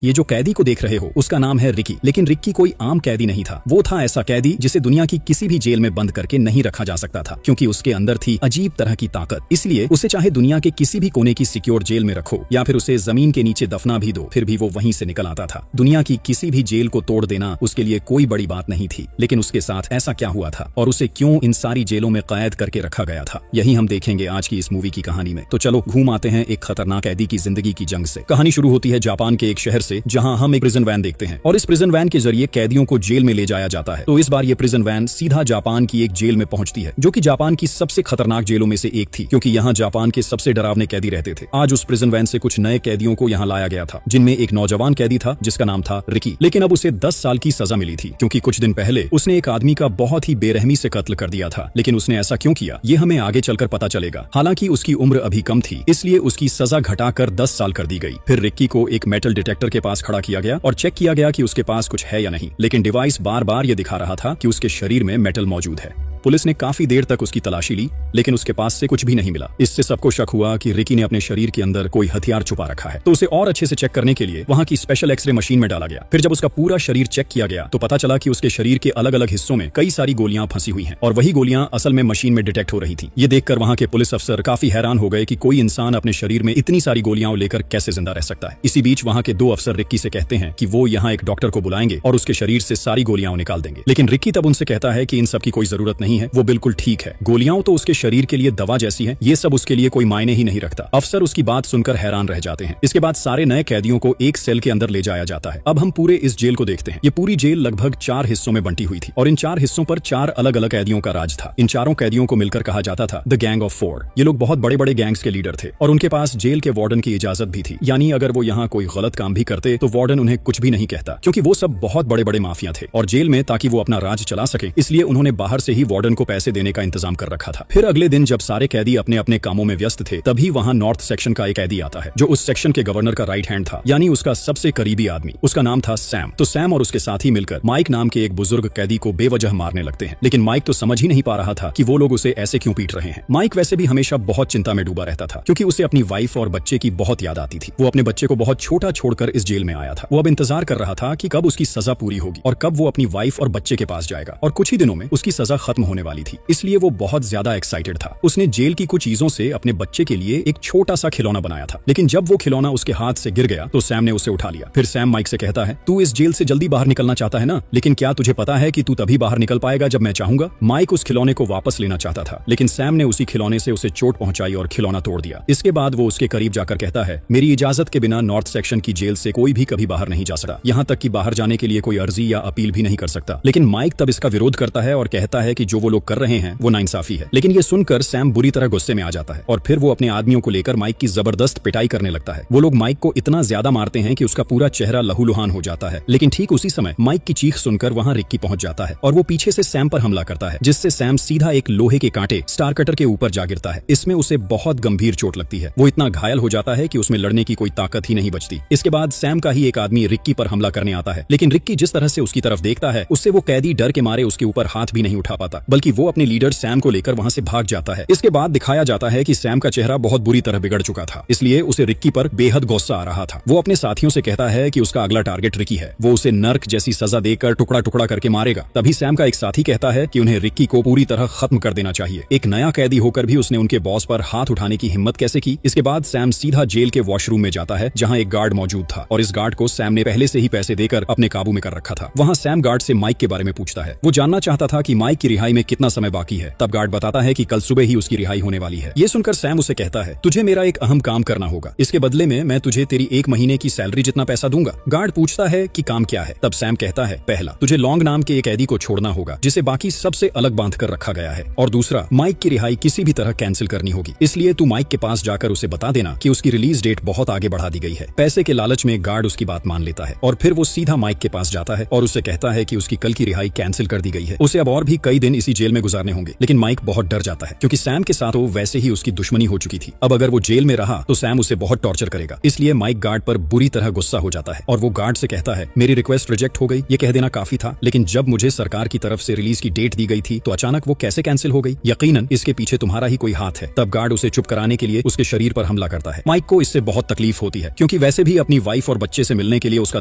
ये जो कैदी को देख रहे हो उसका नाम है रिकी। लेकिन रिकी कोई आम कैदी नहीं था, वो था ऐसा कैदी जिसे दुनिया की किसी भी जेल में बंद करके नहीं रखा जा सकता था, क्योंकि उसके अंदर थी अजीब तरह की ताकत। इसलिए उसे चाहे दुनिया के किसी भी कोने की सिक्योर जेल में रखो या फिर उसे जमीन के नीचे दफना भी दो, फिर भी वो वहीं से निकल आता था। दुनिया की किसी भी जेल को तोड़ देना उसके लिए कोई बड़ी बात नहीं थी। लेकिन उसके साथ ऐसा क्या हुआ था और उसे क्यों इन सारी जेलों में कैद करके रखा गया था, यही हम देखेंगे आज की इस मूवी की कहानी में। तो चलो घूम आते हैं एक खतरनाक कैदी की जिंदगी की जंग से। कहानी शुरू होती है जापान के एक शहर से, जहां हम एक प्रिजन वैन देखते हैं और इस प्रिजन वैन के जरिए कैदियों को जेल में ले जाया जाता है। तो इस बार ये प्रिजन वैन सीधा जापान की एक जेल में पहुंचती है, जो कि जापान की सबसे खतरनाक जेलों में से एक थी, क्योंकि यहाँ जापान के सबसे डरावने कैदी रहते थे। आज उस प्रिजन वैन से कुछ नए कैदियों को यहाँ लाया गया था, जिनमें एक नौजवान कैदी था जिसका नाम था रिकी। लेकिन अब उसे 10 साल की सजा मिली थी, क्योंकि कुछ दिन पहले उसने एक आदमी का बहुत ही बेरहमी से कत्ल कर दिया था। लेकिन उसने ऐसा क्यों किया ये हमें आगे चलकर पता चलेगा। हालांकि उसकी उम्र अभी कम थी, इसलिए उसकी सजा घटाकर 10 साल कर दी गई। फिर रिकी को एक मेटल डिटेक्टर के पास खड़ा किया गया और चेक किया गया कि उसके पास कुछ है या नहीं। लेकिन डिवाइस बार बार ये दिखा रहा था कि उसके शरीर में मेटल मौजूद है। पुलिस ने काफी देर तक उसकी तलाशी ली, लेकिन उसके पास से कुछ भी नहीं मिला। इससे सबको शक हुआ कि रिकी ने अपने शरीर के अंदर कोई हथियार छुपा रखा है। तो उसे और अच्छे से चेक करने के लिए वहां की स्पेशल एक्सरे मशीन में डाला गया। फिर जब उसका पूरा शरीर चेक किया गया तो पता चला कि उसके शरीर के अलग अलग हिस्सों में कई सारी गोलियां फंसी हुई हैं और वही गोलियां असल में मशीन में डिटेक्ट हो रही थी। ये देखकर वहां के पुलिस अफसर काफी हैरान हो गए कि कोई इंसान अपने शरीर में इतनी सारी गोलियां लेकर कैसे जिंदा रह सकता है। इसी बीच वहां के 2 अफसर रिक्की से कहते हैं कि वो यहाँ एक डॉक्टर को बुलाएंगे और उसके शरीर से सारी गोलियां निकाल देंगे। लेकिन रिक्की तब उनसे कहता है कि इन सब की कोई जरूरत नहीं है, वो बिल्कुल ठीक है। गोलियां तो उसके शरीर के लिए दवा जैसी है, ये सब उसके लिए कोई मायने ही नहीं रखता। अफसर उसकी बात सुनकर हैरान रह जाते हैं। इसके बाद सारे नए कैदियों को एक सेल के अंदर ले जाया जाता है। अब हम पूरे इस जेल को देखते हैं। ये पूरी जेल लगभग 4 हिस्सों में बंटी हुई थी और इन 4 हिस्सों पर 4 अलग अलग कैदियों का राज था। इन चारों कैदियों को मिलकर कहा जाता था द गैंग ऑफ 4। ये लोग बहुत बड़े बड़े गैंग्स के लीडर थे और उनके पास जेल के वार्डन की इजाजत भी थी। यानी अगर वो यहाँ कोई गलत काम भी करते तो वार्डन उन्हें कुछ भी नहीं कहता, क्योंकि वो सब बहुत बड़े बड़े माफिया थे और जेल में ताकि वो अपना राज चला सके इसलिए उन्होंने बाहर से ही वार्डन को पैसे देने का इंतजाम कर रखा था। फिर अगले दिन जब सारे कैदी अपने अपने कामों में व्यस्त थे, तभी वहां नॉर्थ सेक्शन का एक कैदी आता है, जो उस सेक्शन के गवर्नर का राइट हैंड था, यानी उसका सबसे करीबी आदमी। उसका नाम था सैम। तो सैम और उसके साथी मिलकर माइक नाम के एक बुजुर्ग कैदी को बेवजह मारने लगते हैं। लेकिन माइक तो समझ ही नहीं पा रहा था कि वो लोग उसे ऐसे क्यों पीट रहे हैं। माइक वैसे भी हमेशा बहुत चिंता में डूबा रहता था, क्योंकि उसे अपनी वाइफ और बच्चे की बहुत याद आती थी। वो अपने बच्चे को बहुत छोटा छोड़कर इस जेल में आया था। वो अब इंतजार कर रहा था कि कब उसकी सजा पूरी होगी और कब वो अपनी वाइफ और बच्चे के पास जाएगा। और कुछ ही दिनों में उसकी सजा खत्म होने वाली थी, इसलिए वो बहुत ज्यादा एक्साइटेड था। उसने जेल की कुछ चीजों से अपने बच्चे के लिए एक छोटा सा खिलौना बनाया था। लेकिन जब वो खिलौना उसके हाथ से गिर गया तो सैम ने उसे उठा लिया। फिर सैम माइक से कहता है, तू इस जेल से जल्दी बाहर निकलना चाहता है ना, लेकिन क्या तुझे पता है कि तू तभी बाहर निकल पाएगा जब मैं चाहूंगा। माइक उस खिलौने को वापस लेना चाहता था, लेकिन सैम ने उसी खिलौने से उसे चोट पहुंचाई और खिलौना तोड़ दिया। इसके बाद वो उसके करीब जाकर कहता है, मेरी इजाजत के बिना नॉर्थ सेक्शन की जेल से कोई भी कभी बाहर नहीं जा सकता, यहाँ तक कि बाहर जाने के लिए कोई अर्जी या अपील भी नहीं कर सकता। लेकिन माइक तब इसका विरोध करता है और कहता है कि जो वो लोग कर रहे हैं वो नाइंसाफी है। लेकिन ये सुनकर सैम बुरी तरह गुस्से में आ जाता है और फिर वो अपने आदमियों को लेकर माइक की जबरदस्त पिटाई करने लगता है। वो लोग माइक को इतना ज्यादा मारते हैं कि उसका पूरा चेहरा लहूलुहान हो जाता है। लेकिन ठीक उसी समय माइक की चीख सुनकर वहां रिक्की पहुंच जाता है और वो पीछे से सैम पर हमला करता है, जिससे सैम सीधा एक लोहे के कांटे स्टार कटर के ऊपर जा गिरता है। इसमें उसे बहुत गंभीर चोट लगती है। वो इतना घायल हो जाता है कि उसमें लड़ने की कोई ताकत ही नहीं बचती। इसके बाद सैम का ही एक आदमी रिक्की पर हमला करने आता है, लेकिन रिक्की जिस तरह से उसकी तरफ देखता है उससे वो कैदी डर के मारे उसके ऊपर हाथ भी नहीं उठा पाता, बल्कि वो अपने लीडर सैम को लेकर वहां से भाग जाता है। इसके बाद दिखाया जाता है कि सैम का चेहरा बहुत बुरी तरह बिगड़ चुका था, इसलिए उसे रिक्की पर बेहद गुस्सा आ रहा था। वो अपने साथियों से कहता है कि उसका अगला टारगेट रिक्की है, वो उसे नर्क जैसी सजा देकर टुकड़ा टुकड़ा करके मारेगा। तभी सैम का एक साथी कहता है कि उन्हें रिक्की को पूरी तरह खत्म कर देना चाहिए। एक नया कैदी होकर भी उसने उनके बॉस पर हाथ उठाने की हिम्मत कैसे की। इसके बाद सैम सीधा जेल के वॉशरूम में जाता है, जहां एक गार्ड मौजूद था और इस गार्ड को सैम ने पहले से ही पैसे देकर अपने काबू में कर रखा था। वहां सैम गार्ड से माइक के बारे में पूछता है। वो जानना चाहता था कि माइक की रिहाई में कितना समय बाकी है। तब गार्ड बताता है कि कल सुबह ही उसकी रिहाई होने वाली है। ये सुनकर सैम उसे कहता है, तुझे मेरा एक अहम काम करना होगा, इसके बदले में मैं तुझे तेरी 1 महीने की सैलरी जितना पैसा दूंगा। गार्ड पूछता है कि काम क्या है। तब सैम कहता है, पहला, तुझे लॉन्ग नाम के एक कैदी को छोड़ना होगा जिसे बाकी सबसे अलग बांध कर रखा गया है, और दूसरा, माइक की रिहाई किसी भी तरह कैंसिल करनी होगी। इसलिए तू माइक के पास जाकर उसे बता देना कि उसकी रिलीज डेट बहुत आगे बढ़ा दी गई है। पैसे के लालच में गार्ड उसकी बात मान लेता है और फिर वो सीधा माइक के पास जाता है और उससे कहता है कि उसकी कल की रिहाई कैंसिल कर दी गई है। उसे अब और भी कई दिन इसी जेल में गुजारने होंगे। लेकिन माइक बहुत डर जाता है क्योंकि सैम के साथ वो वैसे ही उसकी दुश्मनी हो चुकी थी। अब अगर वो जेल में रहा तो सैम उसे बहुत टॉर्चर करेगा। इसलिए माइक गार्ड पर बुरी तरह गुस्सा हो जाता है और वो गार्ड से कहता है, मेरी रिक्वेस्ट रिजेक्ट हो गई, ये कह देना काफी था, लेकिन जब मुझे सरकार की तरफ से रिलीज की डेट दी गई थी तो अचानक वो कैसे कैंसिल हो गई? यकीनन इसके पीछे तुम्हारा ही कोई हाथ है। तब गार्ड उसे चुप कराने के लिए उसके शरीर पर हमला करता है। माइक को इससे बहुत तकलीफ होती है क्योंकि वैसे भी अपनी वाइफ और बच्चे से मिलने के लिए उसका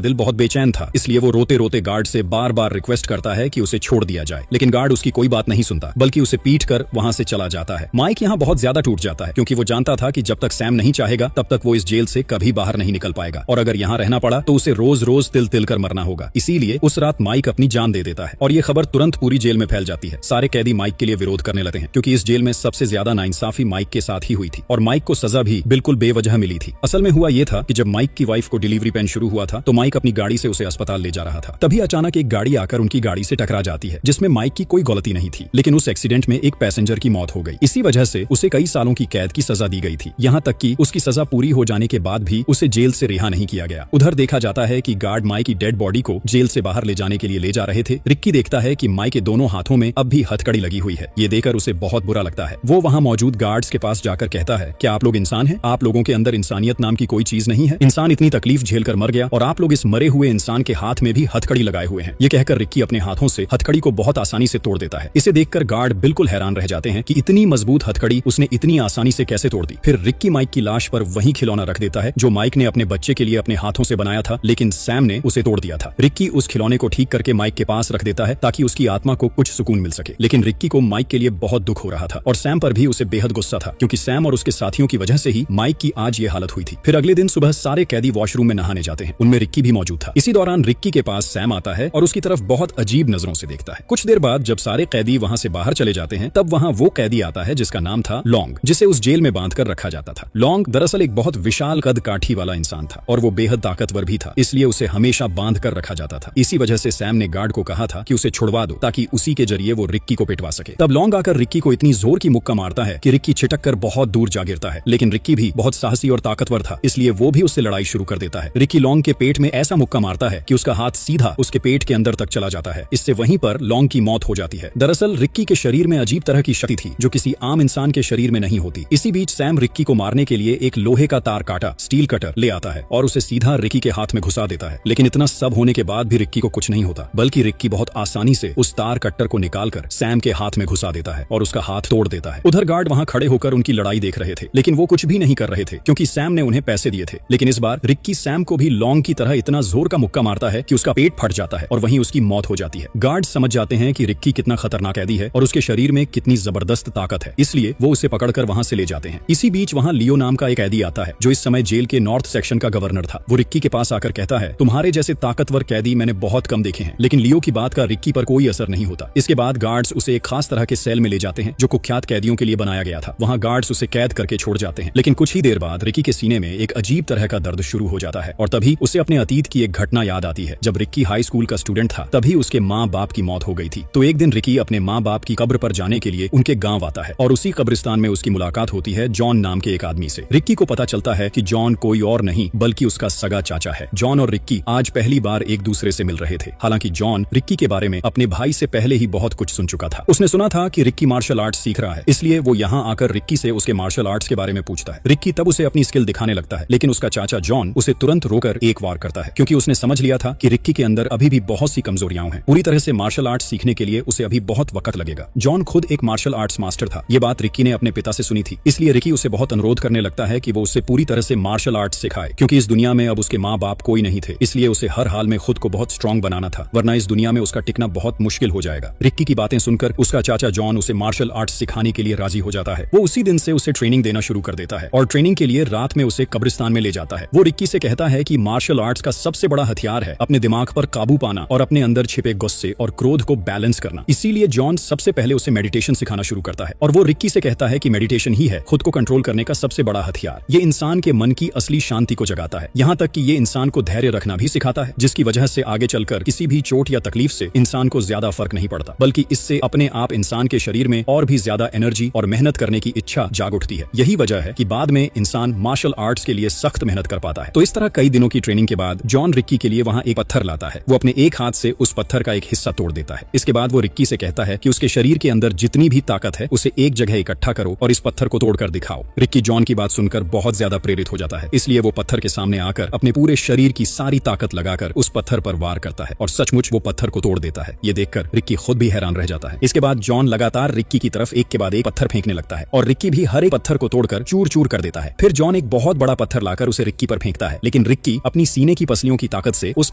दिल बहुत बेचैन था। इसलिए वो रोते रोते गार्ड से बार बार रिक्वेस्ट करता है कि उसे छोड़ दिया जाए, लेकिन गार्ड उसकी कोई बात नहीं सुनता बल्कि उसे पीट कर वहां से चला जाता है। माइक यहाँ बहुत ज्यादा टूट जाता है क्योंकि वो जानता था कि जब तक सैम नहीं चाहेगा तब तक वो इस जेल से कभी बाहर नहीं निकल पाएगा और अगर यहाँ रहना पड़ा तो उसे रोज रोज तिल तिल कर मरना होगा। इसीलिए उस रात माइक अपनी जान दे देता है और ये खबर तुरंत पूरी जेल में फैल जाती है। सारे कैदी माइक के लिए विरोध करने लगते हैं क्योंकि इस जेल में सबसे ज्यादा नाइंसाफी माइक के साथ ही हुई थी और माइक को सजा भी बिल्कुल बेवजह मिली थी। असल में हुआ ये था कि जब माइक की वाइफ को डिलीवरी पेन शुरू हुआ था तो माइक अपनी गाड़ी से उसे अस्पताल ले जा रहा था। तभी अचानक एक गाड़ी आकर उनकी गाड़ी से टकरा जाती है जिसमें माइक की कोई गलती नहीं थी, लेकिन उस एक्सीडेंट में एक पैसेंजर की मौत हो गई। इसी वजह से उसे कई सालों की कैद की सजा दी गई थी। यहाँ तक कि उसकी सजा पूरी हो जाने के बाद भी उसे जेल से रिहा नहीं किया गया। उधर देखा जाता है कि गार्ड माइक की डेड बॉडी को जेल से बाहर ले जाने के लिए ले जा रहे थे। रिक्की देखता है कि माइक के दोनों हाथों में अब भी हथकड़ी लगी हुई है। ये देखकर उसे बहुत बुरा लगता है। वो वहाँ मौजूद गार्ड्स के पास जाकर कहता है, क्या आप लोग इंसान हैं? आप लोगों के अंदर इंसानियत नाम की कोई चीज नहीं है? इंसान इतनी तकलीफ झेल कर मर गया और आप लोग इस मरे हुए इंसान के हाथ में भी हथकड़ी लगाए हुए हैं। ये कहकर रिक्की अपने हाथों से हथकड़ी को बहुत आसानी से तोड़ देता है। इसे देखकर गार्ड बिल्कुल हैरान रह जाते हैं कि इतनी मजबूत हथकड़ी उसने इतनी आसानी से कैसे तोड़ दी। फिर रिक्की माइक की लाश पर वही खिलौना रख देता है जो माइक ने अपने बच्चे के लिए अपने हाथों से बनाया था, लेकिन सैम ने उसे तोड़ दिया था। रिक्की उस खिलौने को ठीक करके माइक के पास रख देता है ताकि उसकी आत्मा को कुछ सुकून मिल सके। लेकिन रिक्की को माइक के लिए बहुत दुख हो रहा था और सैम पर भी उसे बेहद गुस्सा था क्योंकि सैम और उसके साथियों की वजह से ही माइक की आज ये हालत हुई थी। फिर अगले दिन सुबह सारे कैदी वॉशरूम में नहाने जाते हैं। उनमें रिक्की भी मौजूद था। इसी दौरान रिक्की के पास सैम आता है और उसकी तरफ बहुत अजीब नजरों से देखता है। कुछ देर बाद जब सारे कैदी वहाँ से बाहर चले जाते हैं तब वहाँ वो कैदी आता है जिसका नाम था लॉन्ग, जिसे उस जेल में बांध कर रखा जाता था। लॉन्ग दरअसल एक बहुत विशाल कद काठी वाला इंसान था और वो बेहद ताकतवर भी था, इसलिए उसे हमेशा बांध कर रखा जाता था। इसी वजह से सैम ने गार्ड को कहा था कि उसे छुड़वा दो ताकि उसी के जरिए वो रिक्की को पिटवा सके। तब लॉन्ग आकर रिक्की को इतनी जोर की मुक्का मारता है कि रिक्की छिटक कर बहुत दूर जा गिरता है। लेकिन रिक्की भी बहुत साहसी और ताकतवर था, इसलिए वो भी उससे लड़ाई शुरू कर देता है। रिक्की लॉन्ग के पेट में ऐसा मुक्का मारता है कि उसका हाथ सीधा उसके पेट के अंदर तक चला जाता है। इससे वहीं पर लॉन्ग की मौत हो जाती है। दरअसल रिक्की के शरीर में अजीब तरह की शक्ति थी जो किसी आम इंसान के शरीर में नहीं होती। इसी बीच सैम रिक्की को मारने के लिए एक लोहे का तार काटा स्टील कटर ले आता है और उसे सीधा रिक्की के हाथ में घुसा देता है। लेकिन इतना सब होने के बाद भी रिक्की को कुछ नहीं होता, बल्कि रिक्की बहुत आसानी से उस तार कट्टर को निकालकर सैम के हाथ में घुसा देता है और उसका हाथ तोड़ देता है। उधर गार्ड वहाँ खड़े होकर उनकी लड़ाई देख रहे थे, लेकिन वो कुछ भी नहीं कर रहे थे क्योंकि सैम ने उन्हें पैसे दिए थे। लेकिन इस बार रिक्की सैम को भी लॉन्ग की तरह इतना जोर का मुक्का मारता है कि उसका पेट फट जाता है और वहीं उसकी मौत हो जाती है। गार्ड समझ जाते हैं कि रिक्की कितना खतरनाक कैदी है और उसके शरीर में कितनी जबरदस्त ताकत है, इसलिए वो उसे पकड़कर वहाँ से ले जाते हैं। इसी बीच वहाँ लियो नाम का एक कैदी आता है जो इस समय जेल के नॉर्थ सेक्शन का गवर्नर था। वो रिक्की के पास आकर कहता है, तुम्हारे जैसे ताकतवर कैदी मैंने बहुत कम देखे हैं। लेकिन लियो की बात का रिक्की पर कोई असर नहीं होता। इसके बाद गार्ड्स उसे एक खास तरह के सेल में ले जाते हैं जो कुख्यात कैदियों के लिए बनाया गया था। वहाँ गार्ड्स उसे कैद करके छोड़ जाते हैं। लेकिन कुछ ही देर बाद रिक्की के सीने में एक अजीब तरह का दर्द शुरू हो जाता है और तभी उसे अपने अतीत की एक घटना याद आती है। जब रिक्की हाई स्कूल का स्टूडेंट था तभी उसके माँ बाप की मौत हो गई थी। तो एक दिन रिक्की अपने माँ बाप की कब्र पर जाने के लिए उनके गांव आता है और उसी कब्रिस्तान में उसकी मुलाकात होती है जॉन नाम के एक आदमी से। रिक्की को पता चलता है कि जॉन कोई और नहीं बल्कि उसका सगा चाचा है। जॉन और रिक्की आज पहली बार एक दूसरे से मिल रहे थे। हालांकि जॉन रिक्की के बारे में अपने भाई से पहले ही बहुत कुछ सुन चुका था। उसने सुना था कि रिक्की मार्शल आर्ट्स सीख रहा है, इसलिए वो यहाँ आकर रिक्की से उसके मार्शल आर्ट्स के बारे में पूछता है। रिक्की तब उसे अपनी स्किल दिखाने लगता है, लेकिन उसका चाचा जॉन उसे तुरंत रोकर एक वार करता है क्योंकि उसने समझ लिया था कि रिक्की के अंदर अभी भी बहुत सी कमजोरियां हैं। पूरी तरह से मार्शल आर्ट्स सीखने के लिए उसे अभी बहुत वक्त लगेगा। जॉन खुद एक मार्शल आर्ट्स मास्टर था। ये बात रिक्की ने अपने पिता से सुनी थी, इसलिए रिक्की उसे बहुत अनुरोध करने लगता है कि वो उसे पूरी तरह से मार्शल आर्ट्स सिखाए क्योंकि इस दुनिया में अब उसके माँ बाप कोई नहीं थे। इसलिए उसे हर हाल में खुद को बहुत स्ट्रांग बनाना था, वरना इस दुनिया में उसका टिकना बहुत मुश्किल हो जाएगा। रिक्की की बातें सुनकर उसका चाचा जॉन उसे मार्शल आर्ट्स सिखाने के लिए राजी हो जाता है। वो उसी दिन से उसे ट्रेनिंग देना शुरू कर देता है और ट्रेनिंग के लिए रात में उसे कब्रिस्तान में ले जाता है। वो रिक्की से कहता है कि मार्शल आर्ट्स का सबसे बड़ा हथियार है अपने दिमाग पर काबू पाना और अपने अंदर छिपे गुस्से और क्रोध को बैलेंस करना। इसीलिए जॉन सबसे पहले उसे मेडिटेशन सिखाना शुरू करता है और वो रिक्की से कहता है कि मेडिटेशन ही है खुद को कंट्रोल करने का सबसे बड़ा हथियार। ये इंसान के मन की असली शांति को जगाता है, यहाँ तक कि ये इंसान को धैर्य रखना भी सिखाता है, जिसकी वजह से आगे चलकर किसी भी चोट या तकलीफ से इंसान को ज्यादा फर्क नहीं पड़ता, बल्कि इससे अपने आप इंसान के शरीर में और भी ज्यादा एनर्जी और मेहनत करने की इच्छा जाग उठती है। यही वजह है कि बाद में इंसान मार्शल आर्ट्स के लिए सख्त मेहनत कर पाता है। तो इस तरह कई दिनों की ट्रेनिंग के बाद जॉन रिक्की के लिए वहाँ एक पत्थर लाता है। वो अपने एक हाथ से उस पत्थर का एक हिस्सा तोड़ देता है। इसके बाद वो रिक्की से कहता कहता है कि उसके शरीर के अंदर जितनी भी ताकत है उसे एक जगह इकट्ठा करो और इस पत्थर को तोड़कर दिखाओ। रिक्की जॉन की बात सुनकर बहुत ज्यादा प्रेरित हो जाता है, इसलिए वो पत्थर के सामने आकर अपने पूरे शरीर की सारी ताकत लगाकर उस पत्थर पर वार करता है और सचमुच वो पत्थर को तोड़ देता है। ये देखकर रिक्की खुद भी हैरान रह जाता है। इसके बाद जॉन लगातार रिक्की की तरफ एक के बाद एक पत्थर फेंकने लगता है और रिक्की भी हर एक पत्थर को तोड़कर चूर चूर कर देता है। फिर जॉन एक बहुत बड़ा पत्थर लाकर उसे रिक्की पर फेंकता है, लेकिन रिक्की अपनी सीने की पसलियों की ताकत से उस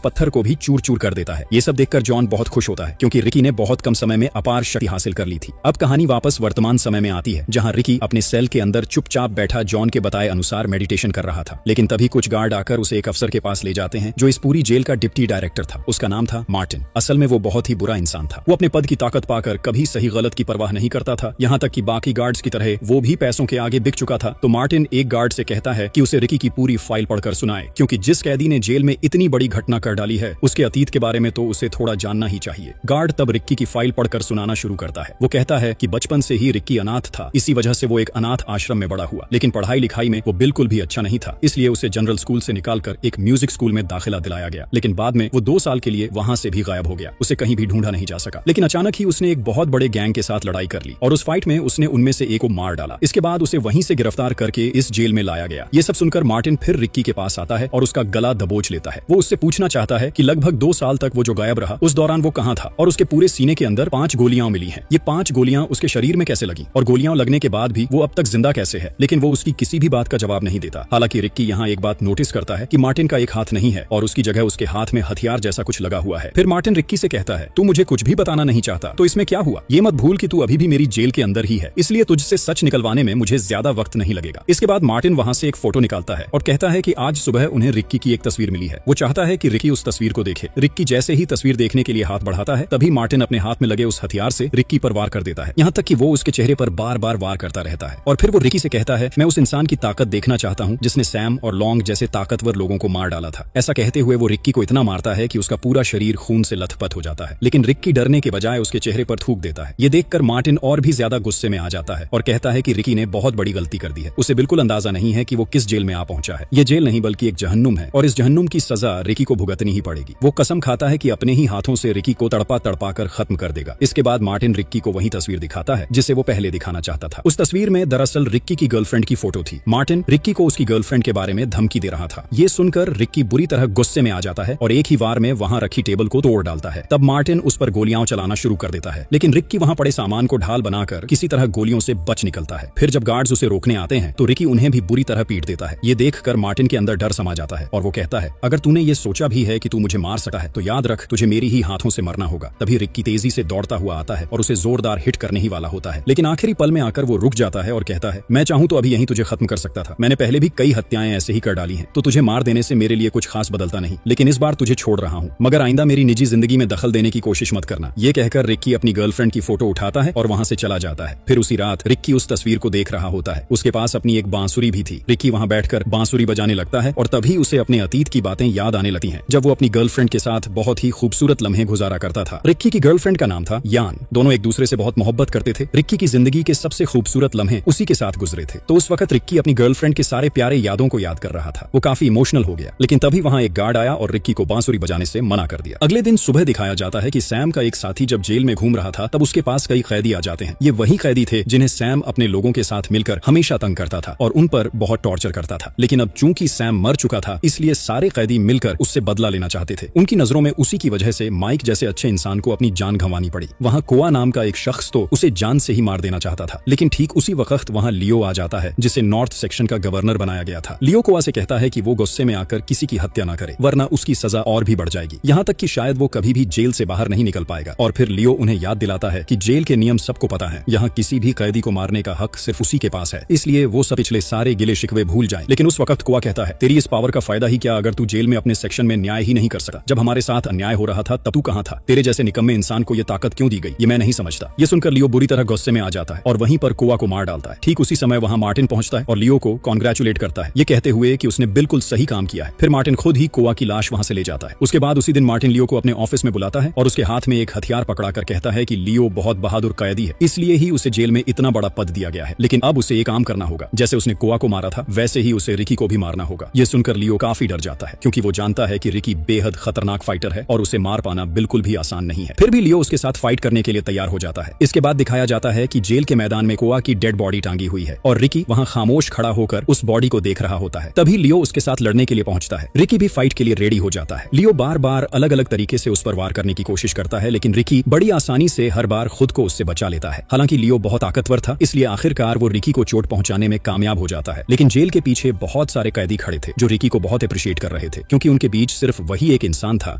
पत्थर को भी चूर चूर कर देता है। ये सब देखकर जॉन बहुत खुश होता है, क्योंकि रिक्की ने बहुत कम समय में अपार शक्ति हासिल कर ली थी। अब कहानी वापस वर्तमान समय में आती है, जहाँ रिक्की अपने सेल के अंदर चुपचाप बैठा जॉन के बताए अनुसार मेडिटेशन कर रहा था। लेकिन तभी कुछ गार्ड आकर उसे एक अफसर के पास ले जाते हैं, जो इस पूरी जेल का डिप्टी डायरेक्टर था। उसका नाम था मार्टिन। असल में वो बहुत ही बुरा इंसान था। वो अपने पद की ताकत पाकर कभी सही गलत की परवाह नहीं करता था, यहाँ तक कि बाकी गार्ड्स की तरह वो भी पैसों के आगे बिक चुका था। तो मार्टिन एक गार्ड से कहता है कि उसे रिक्की की पूरी फाइल पढ़कर सुनाए, क्योंकि जिस कैदी ने जेल में इतनी बड़ी घटना कर डाली है उसके अतीत के बारे में तो उसे थोड़ा जानना ही चाहिए। गार्ड तब रिक्की की फाइल पढ़कर सुनाना शुरू करता है। वो कहता है कि बचपन से ही रिक्की अनाथ था, इसी वजह से वो एक अनाथ आश्रम में बड़ा हुआ, लेकिन पढ़ाई लिखाई में वो बिल्कुल भी अच्छा नहीं था, इसलिए उसे जनरल स्कूल से निकालकर एक म्यूजिक स्कूल में दाखिला दिलाया गया। लेकिन बाद में वो 2 साल के लिए वहां से भी गायब हो गया, उसे कहीं भी ढूंढा नहीं जा सका। लेकिन अचानक ही उसने एक बहुत बड़े गैंग के साथ लड़ाई कर ली और उस फाइट में उसने उनमें से एक को मार डाला। इसके बाद उसे वहीं से गिरफ्तार करके इस जेल में लाया गया। ये सब सुनकर मार्टिन फिर रिक्की के पास आता है और उसका गला दबोच लेता है। वो उससे पूछना चाहता है कि लगभग 2 साल तक वो जो गायब रहा उस दौरान वो कहाँ था, और उसके पूरे सीने के अंदर 5 गोलियां मिली हैं। ये 5 गोलियां उसके शरीर में कैसे लगी, और गोलियां लगने के बाद भी वो अब तक जिंदा कैसे है। लेकिन वो उसकी किसी भी बात का जवाब नहीं देता। हालांकि रिक्की यहाँ एक बात नोटिस करता है कि मार्टिन का एक हाथ नहीं है और उसकी जगह उसके हाथ में हथियार जैसा कुछ लगा हुआ है। फिर मार्टिन रिक्की से कहता है, तू मुझे कुछ भी बताना नहीं चाहता तो इसमें क्या हुआ? ये मत भूल कि तू अभी भी मेरी जेल के अंदर ही है, इसलिए तुझसे सच निकलवाने में मुझे ज्यादा वक्त नहीं लगेगा। इसके बाद मार्टिन वहां से एक फोटो निकालता है और कहता है कि आज सुबह उन्हें रिक्की की एक तस्वीर मिली है। वो चाहता है कि रिक्की उस तस्वीर को देखे। रिक्की जैसे ही तस्वीर देखने के लिए हाथ बढ़ाता है, तभी मार्टिन अपने हाथ में लगे उस हथियार से रिक्की पर वार कर देता है, यहाँ तक कि वो उसके चेहरे पर बार बार वार करता रहता है। और फिर वो रिक्की से कहता है, मैं उस इंसान की ताकत देखना चाहता हूँ जिसने सैम और लॉन्ग जैसे ताकतवर लोगों को मार डाला था। ऐसा कहते हुए वो रिक्की को इतना मारता है कि उसका पूरा शरीर खून से लथपथ हो जाता है, लेकिन रिक्की डरने के बजाय उसके चेहरे पर थूक देता है। ये देखकर मार्टिन और भी ज्यादा गुस्से में आ जाता है और कहता है कि रिक्की ने बहुत बड़ी गलती कर दी है। उसे बिल्कुल अंदाजा नहीं है कि वो किस जेल में आ पहुंचा है। ये जेल नहीं बल्कि एक जहन्नुम है और इस जहन्नुम की सजा रिक्की को भुगतनी ही पड़ेगी। वो कसम खाता है कि अपने ही हाथों से रिक्की को तड़पा तड़पा कर खत्म कर देगा। इसके बाद मार्टिन रिक्की को वही तस्वीर दिखाता है जिसे वो पहले दिखाना चाहता था। उस तस्वीर में दरअसल रिक्की की गर्लफ्रेंड की फोटो थी। मार्टिन रिक्की को उसकी गर्लफ्रेंड के बारे में धमकी दे रहा था। ये सुनकर रिक्की बुरी तरह गुस्से में आ जाता है और एक ही वार में वहां रखी टेबल को तोड़ डालता है। तब मार्टिन उस पर गोलियां चलाना शुरू कर देता है, लेकिन रिक्की वहां पड़े सामान को ढाल बनाकर किसी तरह गोलियों से बच निकलता है। फिर जब गार्ड्स उसे रोकने आते हैं तो रिक्की उन्हें भी बुरी तरह पीट देता है। ये देखकर मार्टिन के अंदर डर समा जाता है और वो कहता है, अगर तूने ये सोचा भी है कि तू मुझे मार सकता है तो याद रख, तुझे मेरी ही हाथों से मरना होगा। तभी रिक्की तेजी से दौड़ता हुआ आता है और उसे जोरदार हिट करने ही वाला होता है, लेकिन आखिरी पल में आकर वो रुक जाता है और कहता है, मैं चाहूं तो अभी यहीं तुझे खत्म कर सकता था। मैंने पहले भी कई हत्याएं ऐसे ही कर डाली हैं, तो तुझे मार देने से मेरे लिए कुछ खास बदलता नहीं, लेकिन इस बार तुझे छोड़ रहा हूँ, मगर आइंदा मेरी निजी जिंदगी में दखल देने की कोशिश मत करना। ये कहकर रिक्की अपनी गर्लफ्रेंड की फोटो उठाता है और वहां से चला जाता है। फिर उसी रात रिक्की उस तस्वीर को देख रहा होता है। उसके पास अपनी एक बांसुरी भी थी। रिक्की वहां बैठकर बांसुरी बजाने लगता है और तभी उसे अपने अतीत की बातें याद आने लगती हैं, जब वो अपनी गर्लफ्रेंड के साथ बहुत ही खूबसूरत लम्हे गुजारा करता था। रिक्की की गर्लफ्रेंड का नाम था यान। दोनों एक दूसरे से बहुत मोहब्बत करते थे। रिक्की की जिंदगी के सबसे खूबसूरत लम्हे उसी के साथ गुजरे थे। तो उस वक्त रिक्की अपनी गर्लफ्रेंड के सारे प्यारे यादों को याद कर रहा था। वो काफी इमोशनल हो गया, लेकिन तभी वहां एक गार्ड आया और रिक्की को बांसुरी बजाने से मना कर दिया। अगले दिन सुबह दिखाया जाता है कि सैम का एक साथी जब जेल में घूम रहा था तब उसके पास कई कैदी आ जाते हैं। ये वही कैदी थे जिन्हें सैम अपने लोगों के साथ मिलकर हमेशा तंग करता था और उन पर बहुत टॉर्चर करता था। लेकिन अब चूंकि सैम मर चुका था, इसलिए सारे कैदी मिलकर उससे बदला लेना चाहते थे। उनकी नजरों में उसी की वजह से माइक जैसे अच्छे इंसान को अपनी जान गंवानी पड़ी। वहां कोआ नाम का एक शख्स तो उसे जान से ही मार देना चाहता था, लेकिन ठीक उसी वक्त वहां लियो आ जाता है, जिसे नॉर्थ सेक्शन का गवर्नर बनाया गया था। लियो कोआ से कहता है कि वो गुस्से में आकर किसी की हत्या न करे, वरना उसकी सजा और भी बढ़ जाएगी, यहाँ तक कि शायद वो कभी भी जेल से बाहर नहीं निकल पाएगा। और फिर लियो उन्हें याद दिलाता है कि जेल के नियम सबको पता है, यहाँ किसी भी कैदी को मारने का हक सिर्फ उसी के पास है, इसलिए वो सब पिछले सारे गिले शिकवे भूल जाए। लेकिन उस वक्त कोआ कहता है, तेरी इस पावर का फायदा ही क्या अगर तू जेल में अपने सेक्शन में न्याय ही नहीं कर सका? जब हमारे साथ अन्याय हो रहा था तब तू कहाँ था? तेरे जैसे निकम्मे इंसान को ये ताकत क्यों दी गई, ये मैं नहीं समझता। ये सुनकर लियो बुरी तरह गुस्से में आ जाता है और वहीं पर कोआ को मार डालता है। ठीक उसी समय वहां मार्टिन पहुंचता है और लियो को कॉन्ग्रेचुलेट करता है, ये कहते हुए कि उसने बिल्कुल सही काम किया है। फिर मार्टिन खुद ही कोआ की लाश वहां से ले जाता है। उसके बाद उसी दिन मार्टिन लियो को अपने ऑफिस में बुलाता है और उसके हाथ में एक हथियार पकड़ाकर कहता है कि लियो बहुत बहादुर कैदी है, इसलिए ही उसे जेल में इतना बड़ा पद दिया गया है, लेकिन अब उसे एक काम करना होगा। जैसे उसने कोआ को मारा था वैसे ही उसे रिकी को भी मारना होगा। ये सुनकर लियो काफी डर जाता है, क्योंकि वो जानता है कि रिकी बेहद खतरनाक फाइटर है और उसे मार पाना बिल्कुल भी आसान नहीं है। फिर भी लियो उसके साथ फाइट करने के लिए तैयार हो जाता है। इसके बाद दिखाया जाता है कि जेल के मैदान में कोआ की डेड बॉडी टांगी हुई है और रिकी वहां खामोश खड़ा होकर उस बॉडी को देख रहा होता है। तभी लियो उसके साथ लड़ने के लिए पहुंचता है। रिकी भी फाइट के लिए रेडी हो जाता है। लियो बार बार अलग अलग तरीके से उस पर वार करने की कोशिश करता है, लेकिन रिकी बड़ी आसानी से हर बार खुद को उससे बचा लेता है। हालांकि लियो बहुत ताकतवर था, इसलिए आखिरकार वो रिकी को चोट पहुंचाने में कामयाब हो जाता है। लेकिन जेल के पीछे बहुत सारे कैदी खड़े थे जो रिकी को बहुत अप्रिशिएट कर रहे थे, क्योंकि उनके बीच सिर्फ वही एक इंसान था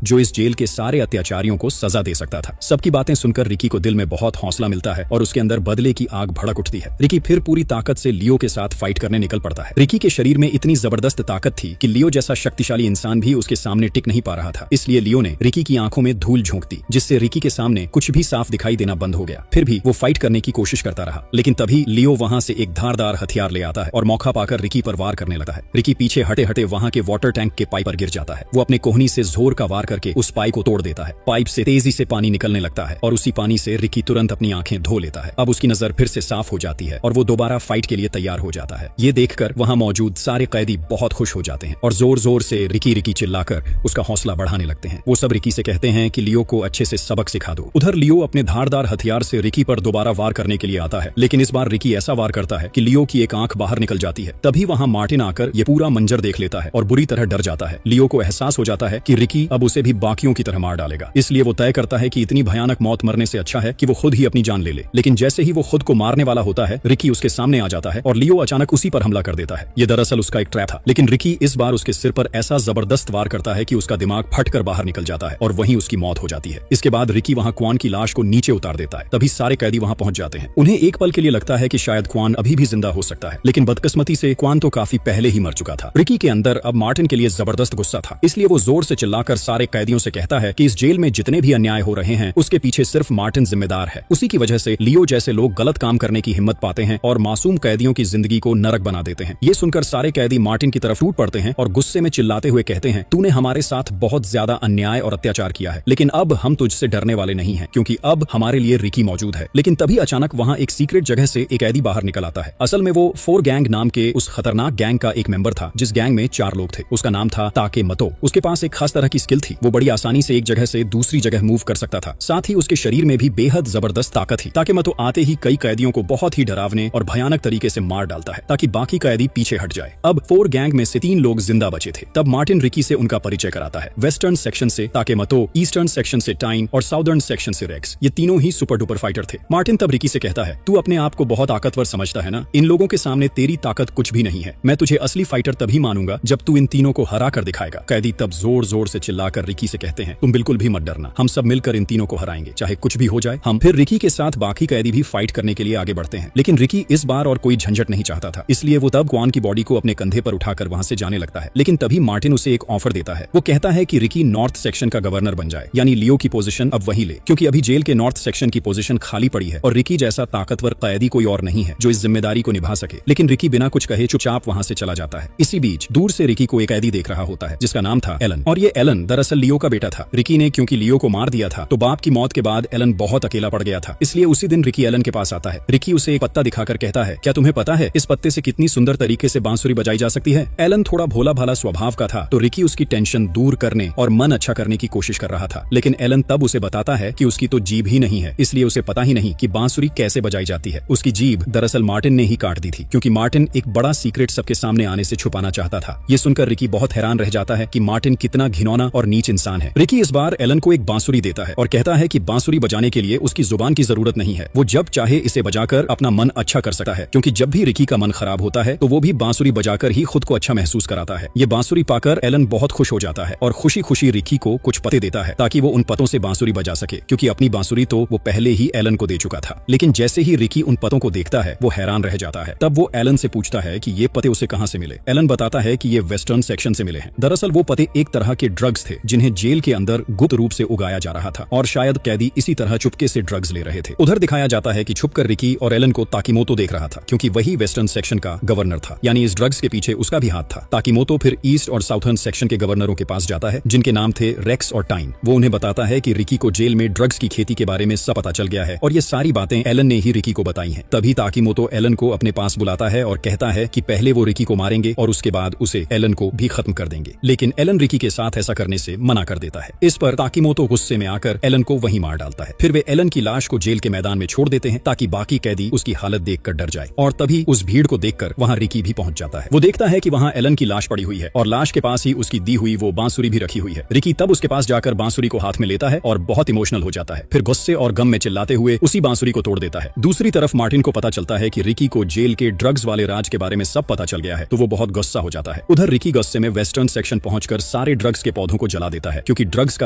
जो इस जेल के सारे अत्याचारियों को सजा दे सकता था। सबकी बातें सुनकर रिकी को दिल में बहुत हौसला मिलता है और उसके अंदर बदले की आग भड़क उठती है। रिकी फिर पूरी ताकत से लियो के साथ फाइट करने निकल पड़ता है। रिकी के शरीर में इतनी जबरदस्त ताकत थी कि लियो जैसा शक्तिशाली इंसान भी उसके सामने टिक नहीं पा रहा था। इसलिए लियो ने रिकी की आंखों में धूल झोंक दी, जिससे रिकी के सामने कुछ भी साफ दिखाई देना बंद हो गया। फिर भी वो फाइट करने की कोशिश करता रहा, लेकिन तभी लियो वहां से एक धारदार हथियार ले आता है और मौका पाकर रिकी पर वार करने लगता है। रिकी पीछे हटे हटे वहां के वाटर टैंक के पाइप पर गिर जाता है। वो अपने कोहनी से जोर का वार करके उस पाइप को तोड़ देता है। पाइप से तेजी से पानी निकलने लगता है और उसी पानी से रिकी तुरंत अपनी आंखें धो लेता है। अब उसकी नजर फिर से साफ हो जाती है और वो दोबारा फाइट के लिए तैयार हो जाता है। ये देखकर वहां मौजूद सारे कैदी बहुत खुश हो जाते हैं और जोर जोर से रिकी रिकी चिल्लाकर उसका हौसला बढ़ाने लगते हैं। वो सब रिकी से कहते हैं कि लियो को अच्छे से सबक सिखा दो। उधर लियो अपने धारदार हथियार से रिकी पर दोबारा वार करने के लिए आता है, लेकिन इस बार रिकी ऐसा वार करता है कि लियो की एक आंख बाहर निकल जाती है। तभी वहां मार्टिन आकर ये पूरा मंजर देख लेता है और बुरी तरह डर जाता है। लियो को एहसास हो जाता है कि रिकी अब उसे भी बाकियों की तरह मार डालेगा, इसलिए वो तय करता है कि इतनी भयानक मौत मरने से अच्छा है कि वो खुद ही अपनी जान ले ले। लेकिन जैसे ही वो खुद को मारने वाला होता है, रिकी उसके सामने आ जाता है और लियो अचानक उसी पर हमला कर देता है। ये दरअसल उसका एक ट्रैप था, लेकिन रिकी इस बार उसके सिर पर ऐसा जबरदस्त वार करता है कि उसका दिमाग फटकर बाहर निकल जाता है और वहीं उसकी मौत हो जाती है। इसके बाद रिकी वहां क्वान की लाश को नीचे उतार देता है। तभी सारे कैदी वहां पहुंच जाते हैं। उन्हें एक पल के लिए लगता है कि शायद क्वान अभी भी जिंदा हो सकता है, लेकिन बदकिस्मती से क्वान तो काफी पहले ही मर चुका था। रिकी के अंदर अब मार्टिन के लिए जबरदस्त गुस्सा था, इसलिए वो जोर से चिल्लाकर सारे कैदियों से कहता है कि इस जेल में जितने भी अन्याय हो रहे हैं उसके पीछे सिर्फ मार्टिन जिम्मेदार है। उसी की वजह से लियो जैसे लोग गलत काम करने की हिम्मत पाते हैं और मासूम कैदियों की जिंदगी को नरक बना देते हैं। ये सुनकर सारे कैदी मार्टिन की तरफ टूट पड़ते हैं और गुस्से में चिल्लाते हुए कहते हैं, तूने हमारे साथ बहुत ज्यादा अन्याय और अत्याचार किया है, लेकिन अब हम तुझसे डरने वाले नहीं हैं, क्योंकि अब हमारे लिए रिकी मौजूद है। लेकिन तभी अचानक वहां एक सीक्रेट जगह से एक कैदी बाहर निकल आता है। असल में वो 4 गैंग नाम के उस खतरनाक गैंग का एक मेंबर था, जिस गैंग में 4 लोग थे। उसका नाम था ताकेमतो। उसके पास एक खास तरह की स्किल थी। वो बड़ी आसानी से एक जगह से दूसरी जगह मूव कर सकता था। साथ ही उसके शरीर में भी बेहद जबरदस्त ताकत थी। ताकेमतो आते ही कई कैदियों को बहुत ही डरावने और भयानक तरीके से मार डालता है, ताकि बाकी कैदी पीछे हट जाए। अब 4 गैंग में से 3 लोग जिंदा बचे थे। तब मार्टिन रिकी से उनका परिचय कराता है। वेस्टर्न सेक्शन से ताकेमतो, ईस्टर्न सेक्शन से टाइन और साउदर्न सेक्शन से रेक्स। ये तीनों ही सुपर डुपर फाइटर थे। मार्टिन तब रिकी से कहता है, तू अपने आप को बहुत ताकतवर समझता है ना? इन लोगों के सामने तेरी ताकत कुछ भी नहीं है। मैं तुझे असली फाइटर तभी मानूंगा जब तू इन तीनों को हरा कर दिखाएगा। कैदी तब जोर जोर से चिल्लाकर रिकी से कहते हैं, तुम बिल्कुल भी मत डरना, हम सब मिलकर इन तीनों को हराएंगे, चाहे कुछ भी हो जाए। हम फिर रिकी के साथ बाकी कैदी भी फाइट करने के लिए आगे बढ़ते हैं, लेकिन रिकी इस बार और कोई झंझट नहीं चाहता था, इसलिए वो तब क्वान की बॉडी को अपने कंधे पर उठाकर वहां से जाने लगता है। लेकिन तभी मार्टिन उसे एक ऑफर देता है। वो कहता है कि रिकी नॉर्थ सेक्शन का गवर्नर बन जाए, यानी लियो की पोजीशन अब वही ले, क्योंकि अभी जेल के नॉर्थ सेक्शन की पोजीशन खाली पड़ी है और रिकी जैसा ताकतवर कैदी कोई और नहीं है जो इस जिम्मेदारी को निभा सके। लेकिन रिकी बिना कुछ कहे चुपचाप वहां से चला जाता है। इसी बीच दूर से रिकी को एक कैदी देख रहा होता है जिसका नाम था एलन, और ये एलन दरअसल लियो का बेटा था। रिकी ने क्योंकि लियो को मार दिया था, तो बाप की मौत के बाद एलन बहुत अकेला पड़ गया था, इसलिए उसी दिन रिकी एलन के पास आता है। रिकी उसे एक पत्ता दिखाकर कहता है, क्या तुम्हें पता है इस पत्ते से कितनी सुंदर तरीके से बांसुरी बजाई जा सकती है? एलन थोड़ा भोला भाला स्वभाव का था, तो रिकी उसकी टेंशन दूर करने और मन अच्छा करने की कोशिश कर रहा था। लेकिन एलन तब उसे बताता है कि उसकी तो जीभ ही नहीं है, इसलिए उसे पता ही नहीं कि बांसुरी कैसे बजाई जाती है। उसकी जीभ दरअसल मार्टिन ने ही काट दी थी, क्योंकि मार्टिन एक बड़ा सीक्रेट सबके सामने आने से छुपाना चाहता था। ये सुनकर रिकी बहुत हैरान रह जाता है कि मार्टिन कितना घिनौना और नीच इंसान है। रिकी इस बार एलन को एक बांसुरी देता है और कहता है कि बांसुरी बजाने के लिए उसकी जुबान की जरूरत नहीं है, वो जब चाहे इसे बजाकर अपना मन अच्छा कर सकता है, क्योंकि जब भी रिकी का मन खराब होता है तो वो भी बांसुरी बजाकर ही खुद को अच्छा महसूस कराता है। ये बांसुरी पाकर एलन बहुत खुश हो जाता है और खुशी खुशी रिकी को कुछ पते देता है ताकि वो उन पतों से बांसुरी बजा सके, क्योंकि अपनी बांसुरी तो वो पहले ही एलन को दे चुका था। लेकिन जैसे ही रिकी उन पतों को देखता है वो हैरान रह जाता है। तब वो एलन से पूछता है कि ये पते उसे कहां से मिले। एलन बताता है कि ये वेस्टर्न सेक्शन से मिले हैं। दरअसल वो पते एक तरह के ड्रग्स थे जिन्हें जेल के अंदर गुप्त रूप से उगाया जा रहा था, और शायद कैदी इसी तरह चुपके से ड्रग्स ले रहे थे। उधर दिखाया जाता है कि छुपकर रिकी और एलन को ताकीमोतो देख रहा था, क्योंकि वही वेस्टर्न सेक्शन का गवर्नर था, यानी इस ड्रग्स के पीछे उसका भी हाथ था। ताकीमोतो फिर ईस्ट और साउथर्न सेक्शन के गवर्नरों के पास जाता है, जिनके नाम थे रेक्स और टाइन। वो उन्हें बताता है कि रिकी को जेल में ड्रग्स की खेती के बारे में सब पता चल गया है और ये सारी बातें एलन ने ही रिकी को बताई हैं। तभी ताकीमोतो एलन को अपने पास बुलाता है और कहता है कि पहले वो रिकी को मारेंगे और उसके बाद उसे एलन को भी खत्म कर देंगे। लेकिन एलन रिकी के साथ ऐसा करने से मना कर देता है। इस पर ताकीमोतो गुस्से में आकर एलन को वहीं मार डालता है। फिर वे एलन की लाश को जेल के मैदान में छोड़ देते हैं ताकि बाकी कैदी उसकी हालत देखकर डर जाए। और तभी उस भीड़ को देखकर वहां रिकी भी पहुंच जाता है। वो देखता है कि वहां एलन की लाश पड़ी हुई है और लाश के पास ही उसकी दी हुई वो बांसुरी भी रखी हुई है। रिकी तब उसके पास जाकर बांसुरी को हाथ में लेता है और बहुत इमोशनल हो जाता है। फिर गुस्से और गम में चिल्लाते हुए उसी बांसुरी को तोड़ देता है। दूसरी तरफ मार्टिन को पता चलता है कि रिकी को जेल के ड्रग्स वाले राज के बारे में सब पता चल गया है, तो वो बहुत गुस्सा हो जाता है। उधर रिकी गुस्से में वेस्टर्न सेक्शन पहुंचकर सारे ड्रग्स के पौधों को जला देता है, क्योंकि ड्रग्स का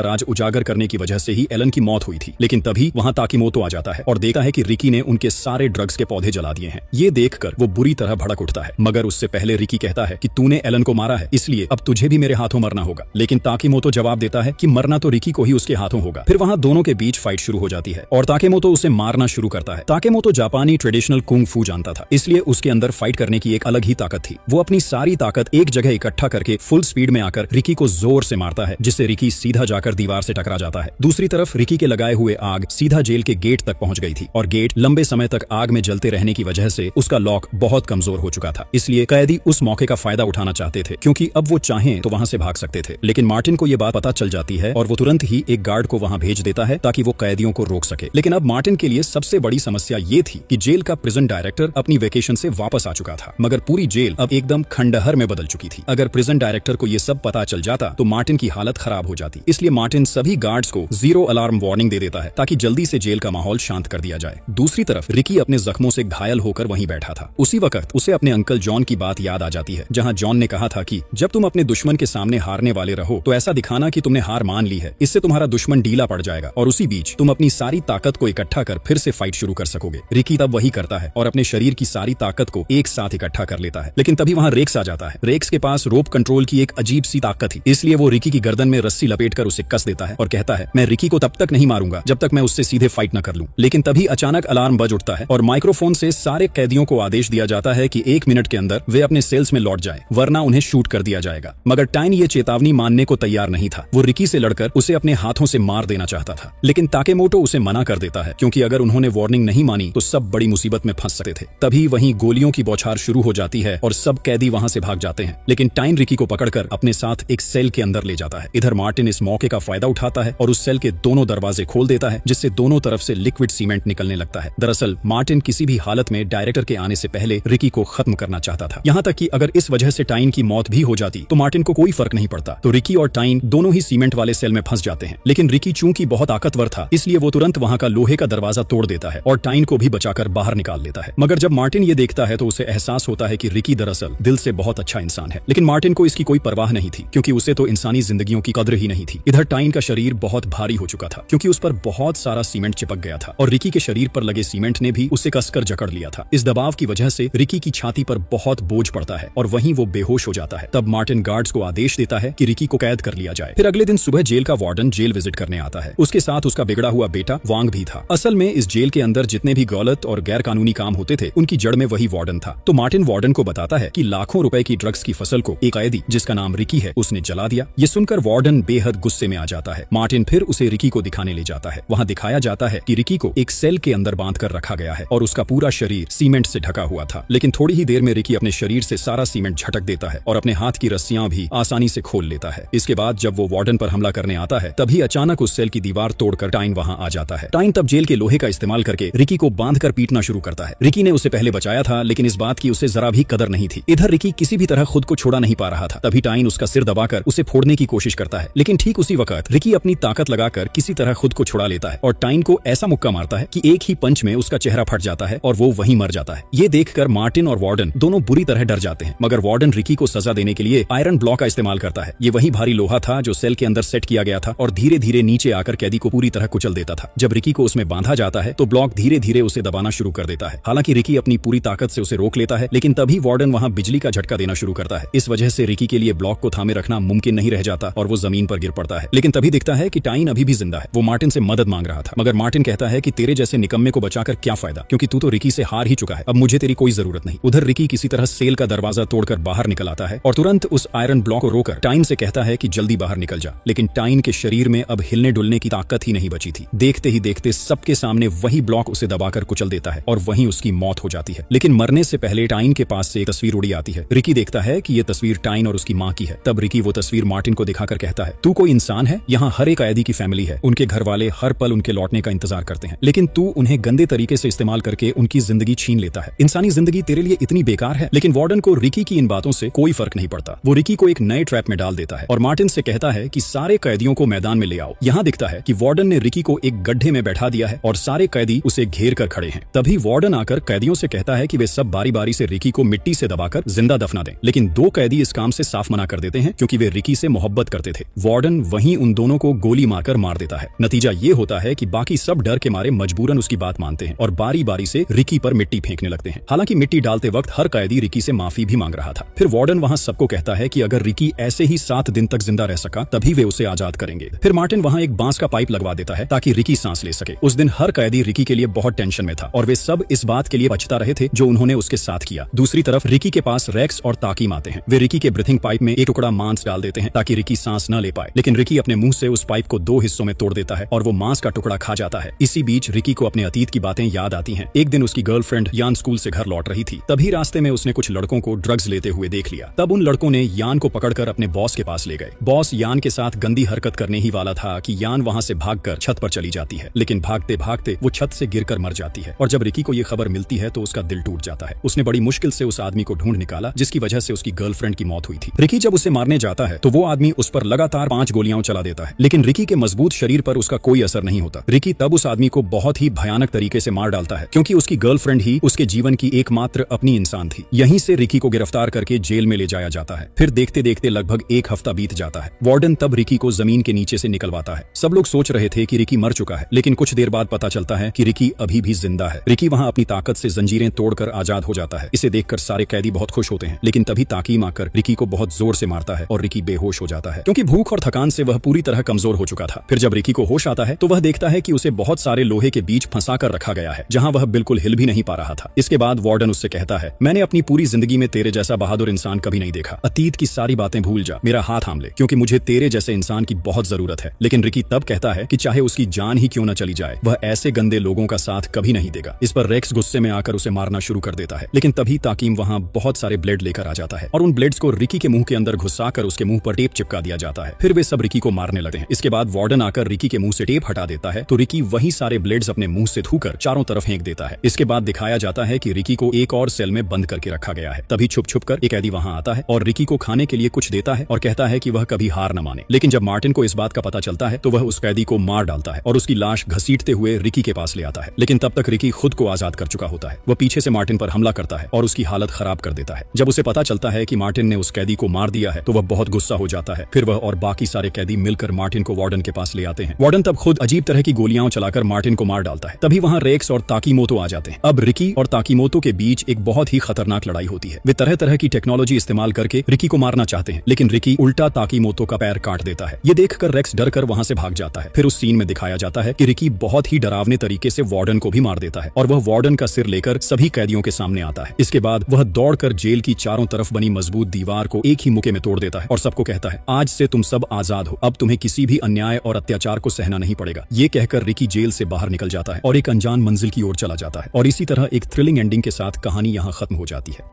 राज उजागर करने की वजह से ही एलन की मौत हुई थी। लेकिन तभी वहां ताकीमोतो आ जाता है और देखता है कि रिकी ने उनके सारे ड्रग्स के पौधे जला दिए हैं। ये देखकर वो बुरी तरह भड़क उठता है, मगर उससे पहले रिकी कहता है कि तूने एलन को मारा है, इसलिए अब तुझे भी मेरे हाथों मरना होगा। लेकिन ताकीमोतो जवाब देता है कि मरना तो रिकी को ही उसके हाथों होगा। फिर वहां दोनों के बीच फाइट शुरू हो जाती है और ताकेमोतो उसे मारना शुरू करता है। ताकेमोतो जापानी ट्रेडिशनल कुंग फू जानता था, इसलिए उसके अंदर फाइट करने की एक अलग ही ताकत थी। वो अपनी सारी ताकत एक जगह इकट्ठा करके फुल स्पीड में आकर रिकी को जोर से मारता है, जिससे रिकी सीधा जाकर दीवार से टकरा जाता है। दूसरी तरफ रिकी के लगाए हुए आग सीधा जेल के गेट तक पहुंच गई थी और गेट लंबे समय तक आग में जलते रहने की वजह से उसका लॉक बहुत कमजोर हो चुका था। इसलिए कैदी उस मौके का फायदा उठाना चाहते थे, क्योंकि अब वो चाहें तो वहां से भाग सकते थे। लेकिन मार्टिन को यह बात पता चल जाती है और वो तुरंत ही एक गार्ड को वहां भेज देता है ताकि वो कैदियों को रोक सके। लेकिन अब मार्टिन के लिए सबसे बड़ी समस्या ये थी कि जेल का प्रिजन डायरेक्टर अपनी वेकेशन से वापस आ चुका था, मगर पूरी जेल अब एकदम खंडहर में बदल चुकी थी। अगर प्रिजन डायरेक्टर को ये सब पता चल जाता तो मार्टिन की हालत खराब हो जाती। इसलिए मार्टिन सभी गार्ड्स को 0 अलार्म वार्निंग दे देता है ताकि जल्दी से जेल का माहौल शांत कर दिया जाए। दूसरी तरफ रिकी अपने जख्मों से घायल होकर वहीं बैठा था। उसी वक्त उसे अपने अंकल जॉन की बात याद आ जाती है, जहां जॉन ने कहा था कि जब तुम अपने दुश्मन के सामने हारने वाले रहो तो ऐसा दिखाना कि तुमने हार मान ली है, इससे तुम्हारा दुश्मन ढीला पड़ जाएगा और उसी बीच तुम अपनी सारी ताकत को इकट्ठा कर फिर से फाइट शुरू कर सकोगे। रिकी तब वही करता है और अपने शरीर की सारी ताकत को एक साथ इकट्ठा कर लेता है। लेकिन तभी वहां रेक्स आ जाता है। रेक्स के पास रोप कंट्रोल की एक अजीब सी ताकत थी, इसलिए वो रिकी की गर्दन में रस्सी लपेटकर उसे कस देता है और कहता है, मैं रिकी को तब तक नहीं मारूंगा जब तक मैं उससे सीधे फाइट न कर लूं। लेकिन तभी अचानक अलार्म बज उठता है और माइक्रोफोन से सारे कैदियों को आदेश दिया जाता है कि 1 मिनट के अंदर वे अपने सेल्स में लौट जाएं, वरना उन्हें शूट कर दिया जाएगा। मगर टाइन ये चेतावनी मानने को तैयार नहीं था। वो रिकी से लड़कर उसे अपने हाथों से मार देना चाहता था, लेकिन ताकेमोटो उसे मना कर देता है, क्योंकि अगर उन्होंने वार्निंग नहीं मानी तो सब बड़ी मुसीबत में फंस सकते थे। तभी वहीं गोलियों की बौछार शुरू हो जाती है और सब कैदी वहां से भाग जाते हैं। लेकिन टाइन रिकी को पकड़कर अपने साथ एक सेल के अंदर ले जाता है। इधर मार्टिन इस मौके का फायदा उठाता है और उस सेल के दोनों दरवाजे खोल देता है, जिससे दोनों तरफ से लिक्विड सीमेंट निकलने लगता है। दरअसल मार्टिन किसी भी हालत में डायरेक्टर के आने से पहले रिकी को खत्म करना चाहता था। यहाँ तक कि अगर इस वजह से टाइन की मौत भी हो जाती तो मार्टिन को कोई फर्क नहीं पड़ता। तो रिकी और टाइन दोनों ही सीमेंट वाले सेल में फंस जाते हैं। लेकिन रिकी चूंकि बहुत ताकतवर था, इसलिए वो तुरंत वहां का लोहे का दरवाजा तोड़ देता है और टाइन को भी बचाकर बाहर निकाल लेता है। मगर जब मार्टिन ये देखता है तो उसे एहसास होता है कि रिकी दरअसल दिल से बहुत अच्छा इंसान है। लेकिन मार्टिन को इसकी कोई परवाह नहीं थी, क्योंकि उसे तो इंसानी जिंदगियों की कद्र ही नहीं थी। इधर टाइन का शरीर बहुत भारी हो चुका था, क्योंकि उस पर बहुत सारा सीमेंट चिपक गया था और रिकी के शरीर पर लगे सीमेंट ने भी उसे कसकर जकड़ लिया था। इस दबाव की वजह से रिकी की छाती पर बहुत बोझ पड़ता है और वहीं वो बेहोश हो जाता है। तब मार्टिन गार्ड्स को आदेश देता है कि रिकी को कैद कर लिया जाए। फिर अगले दिन सुबह जेल का वार्डन जेल विजिट करने आता है। उसके साथ उसका बिगड़ा हुआ बेटा वांग भी था। असल में इस जेल के अंदर जितने भी गलत और गैर कानूनी काम होते थे, उनकी जड़ में वही वार्डन था। तो मार्टिन वार्डन को बताता है कि लाखों रुपए की ड्रग्स की फसल को एक कैदी जिसका नाम रिकी है उसने जला दिया। ये सुनकर वार्डन बेहद गुस्से में आ जाता है। मार्टिन फिर उसे रिकी को दिखाने ले जाता है। वहाँ दिखाया जाता है कि रिकी को एक सेल के अंदर बांध कर रखा गया है और उसका पूरा शरीर सीमेंट से ढका हुआ था। लेकिन थोड़ी ही देर में रिकी अपने शरीर से सारा सीमेंट झटक देता है और अपने हाथ की रस्सियां भी आसानी से खोल लेता है। इसके बाद जब वो वार्डन पर हमला करने आता है, तभी अचानक उस सेल की दीवार तोड़कर टाइन वहां आ जाता है। टाइन तब जेल के लोहे का इस्तेमाल करके रिकी को बांधकर पीटना शुरू करता है। रिकी ने उसे पहले बचाया था, लेकिन इस बात की उसे जरा भी कदर नहीं थी। इधर रिकी किसी भी तरह खुद को छोड़ा नहीं पा रहा था। तभी टाइन उसका सिर दबाकर उसे फोड़ने की कोशिश करता है, लेकिन ठीक उसी वक्त रिकी अपनी ताकत लगाकर किसी तरह खुद को छुड़ा लेता है और टाइन को ऐसा मुक्का मारता है कि एक ही पंच में उसका चेहरा फट जाता है और वो वहीं मर जाता है। ये देखकर मार्टिन और वार्डन दोनों बुरी तरह डर जाते हैं, मगर वार्डन रिकी को सजा देने के लिए आयरन ब्लॉक का इस्तेमाल करता है। ये वही भारी लोहा था जो सेल के अंदर सेट किया गया था और धीरे धीरे नीचे आकर कैदी को पूरी तरह कुचल देता था। जब रिकी को उसमें बांधा जाता है तो ब्लॉक धीरे धीरे उसे दबाना शुरू कर देता है। हालांकि रिकी अपनी पूरी ताकत से उसे रोक लेता है, लेकिन तभी वार्डन वहां बिजली का झटका देना शुरू करता है। इस वजह से रिकी के लिए ब्लॉक को थामे रखना मुमकिन नहीं रह जाता और वो जमीन पर गिर पड़ता है। लेकिन तभी दिखता है कि टाइन अभी भी जिंदा है। वो मार्टिन से मदद मांग रहा था, मगर मार्टिन कहता है कि तेरे जैसे निकम्मे को बचाकर क्या फायदा, क्योंकि तू तो रिकी से हार ही चुका है। अब मुझे तेरी कोई जरूरत नहीं। उधर रिकी किसी तरह सेल का दरवाजा तोड़कर बाहर निकल आता है और तुरंत उस आयरन ब्लॉक को रोकर टाइन से कहता है कि जल्दी बाहर निकल जा। लेकिन टाइन के शरीर में अब हिलने डुलने की ताकत ही नहीं बची थी। देखते ही देखते सबके सामने वही ब्लॉक उसे दबाकर कुचल देता है और वहीं उसकी मौत हो जाती है। लेकिन मरने से पहले टाइन के पास से एक तस्वीर उड़ी आती है। रिकी देखता है कि ये तस्वीर टाइन और उसकी माँ की है। तब रिकी वो तस्वीर मार्टिन को दिखाकर कहता है, तू कोई इंसान है? यहाँ हर एक कैदी की फैमिली है, उनके घर वाले वाले हर पल उनके लौटने का इंतजार करते हैं, लेकिन तू उन्हें गंदे तरीके से इस्तेमाल करके उनकी जिंदगी छीन लेता है। इंसानी जिंदगी तेरे लिए इतनी बेकार है। लेकिन वार्डन को रिकी की इन बातों से कोई फर्क नहीं पड़ता। वो रिकी को एक नए ट्रैप में डाल देता है और मार्टिन से कहता है कि सारे कैदियों को मैदान में ले आओ। यहाँ दिखता है कि वार्डन ने रिकी को एक गड्ढे में बैठा दिया है और सारे कैदी उसे घेर कर खड़े हैं। तभी वार्डन आकर कैदियों से कहता है कि वे सब बारी बारी से रिकी को मिट्टी से दबाकर जिंदा दफना दें, लेकिन 2 कैदी इस काम से साफ मना कर देते हैं क्योंकि वे रिकी से मोहब्बत करते थे। वार्डन वहीं उन दोनों को गोली मारकर मार देता है। नतीजा ये होता है कि बाकी सब डर के मारे मजबूरन उसकी बात मानते हैं और बारी बारी से रिकी पर मिट्टी फेंकने लगते हैं। हालांकि मिट्टी डालते वक्त हर कैदी रिकी से माफी भी मांग रहा था। फिर वार्डन वहां सबको कहता है कि अगर रिकी ऐसे ही 7 दिन तक जिंदा रह सका तभी वे उसे आजाद करेंगे। फिर मार्टिन वहां एक बांस का पाइप लगवा देता है ताकि रिकी सांस ले सके। उस दिन हर कैदी रिकी के लिए बहुत टेंशन में था और वे सब इस बात के लिए बचता रहे थे जो उन्होंने उसके साथ किया। दूसरी तरफ रिकी के पास रेक्स और ताकीम आते हैं। वे रिकी के ब्रीथिंग पाइप में एक टुकड़ा मांस डाल देते हैं ताकि रिकी सांस न ले पाए, लेकिन रिकी अपने मुंह से उस पाइप को 2 हिस्सों में तोड़ देता है और वो मांस का टुकड़ा खा जाता है। इसी बीच रिकी को अपने अतीत की बातें याद आती हैं। एक दिन उसकी गर्लफ्रेंड यान स्कूल से घर लौट रही थी। तभी रास्ते में उसने कुछ लड़कों को ड्रग्स लेते हुए देख लिया। तब उन लड़कों ने यान को पकड़कर अपने बॉस के पास ले गए। बॉस यान के साथ गंदी हरकत करने ही वाला था कि यान वहां से भागकर छत पर चली जाती है, लेकिन भागते भागते वो छत से गिरकर मर जाती है। और जब रिकी को ये खबर मिलती है तो उसका दिल टूट जाता है। उसने बड़ी मुश्किल से उस आदमी को ढूंढ निकाला जिसकी वजह से उसकी गर्लफ्रेंड की मौत हुई थी। रिकी जब उसे मारने जाता है तो वो आदमी उस पर लगातार 5 गोलियां चला देता है, लेकिन रिकी के मजबूत शरीर पर उसका कोई असर नहीं होता। रिकी तब उस आदमी को बहुत ही भयानक तरीके से मार डालता है क्योंकि उसकी गर्लफ्रेंड ही उसके जीवन की एकमात्र अपनी इंसान थी। यहीं से रिकी को गिरफ्तार करके जेल में ले जाया जाता है। फिर देखते देखते लगभग 1 हफ्ता बीत जाता है। वार्डन तब रिकी को जमीन के नीचे से निकलवाता है। सब लोग सोच रहे थे कि रिकी मर चुका है, लेकिन कुछ देर बाद पता चलता है कि रिकी अभी भी जिंदा है। रिकी वहां अपनी ताकत से जंजीरें तोड़कर आजाद हो जाता है। इसे देखकर सारे कैदी बहुत खुश होते हैं, लेकिन तभी ताकीम आकर रिकी को बहुत जोर से मारता है और रिकी बेहोश हो जाता है क्योंकि भूख और थकान से वह पूरी तरह कमजोर हो चुका था। फिर जब रिकी को होश आता है तो वह देखता है कि उसे बहुत सारे लोहे के बीच फंसा कर रखा गया है जहां वह बिल्कुल हिल भी नहीं पा रहा था। इसके बाद वार्डन उससे कहता है, मैंने अपनी पूरी जिंदगी में तेरे जैसा बहादुर इंसान कभी नहीं देखा। अतीत की सारी बातें भूल जा, मेरा हाथ थाम ले, क्योंकि मुझे तेरे जैसे इंसान की बहुत जरूरत है। लेकिन रिकी तब कहता है कि चाहे उसकी जान ही क्यों न चली जाए, वह ऐसे गंदे लोगों का साथ कभी नहीं देगा। इस पर रेक्स गुस्से में आकर उसे मारना शुरू कर देता है, लेकिन तभी ताकीम वहां बहुत सारे ब्लेड लेकर आ जाता है और उन ब्लेड्स को रिकी के मुंह के अंदर घुसाकर उसके मुंह पर टेप चिपका दिया जाता है। फिर वे सब रिकी को मारने लगते हैं। इसके बाद वार्डन आकर रिकी के मुंह से टेप हटा देता है तो रिकी वही सारे ब्लेड्स अपने मुंह से थूकर चारों तरफ फेंक देता है। इसके बाद दिखाया जाता है कि रिकी को एक और सेल में बंद करके रखा गया है। तभी छुप छुप कर एक कैदी वहां आता है और रिकी को खाने के लिए कुछ देता है और कहता है कि वह कभी हार न माने। लेकिन जब मार्टिन को इस बात का पता चलता है तो वह उस कैदी को मार डालता है और उसकी लाश घसीटते हुए रिकी के पास ले आता है। लेकिन तब तक रिकी खुद को आजाद कर चुका होता है। वह पीछे से मार्टिन पर हमला करता है और उसकी हालत खराब कर देता है। जब उसे पता चलता है कि मार्टिन ने उस कैदी को मार दिया है तो वह बहुत गुस्सा हो जाता है। फिर वह और बाकी सारे कैदी मिलकर मार्टिन को वार्डन के पास ले आते हैं। वार्डन तब खुद अजीब तरह की गोलियां चलाकर मार्टिन को मार डालता है। तभी वहां रेक्स और ताकीमोतो आ जाते हैं। अब रिकी और ताकीमोतो के बीच एक बहुत ही खतरनाक लड़ाई होती है। वे तरह तरह की टेक्नोलॉजी इस्तेमाल करके रिकी को मारना चाहते हैं, लेकिन रिकी उल्टा ताकीमोतो का पैर काट देता है। ये देखकर रेक्स डर कर वहां से भाग जाता है। फिर उस सीन में दिखाया जाता है कि रिकी बहुत ही डरावने तरीके से वार्डन को भी मार देता है और वह वार्डन का सिर लेकर सभी कैदियों के सामने आता है। इसके बाद वह दौड़कर जेल की चारों तरफ बनी मजबूत दीवार को एक ही मुक्के में तोड़ देता है और सबको कहता है, आज से तुम सब आजाद हो, अब तुम्हें किसी भी अन्याय और अत्याचार को सहना नहीं पड़ेगा। ये कहकर रिकी जेल से बाहर निकल जाता है और एक अनजान मंजिल की ओर चला जाता है और इसी तरह एक थ्रिलिंग एंडिंग के साथ कहानी यहाँ खत्म हो जाती है।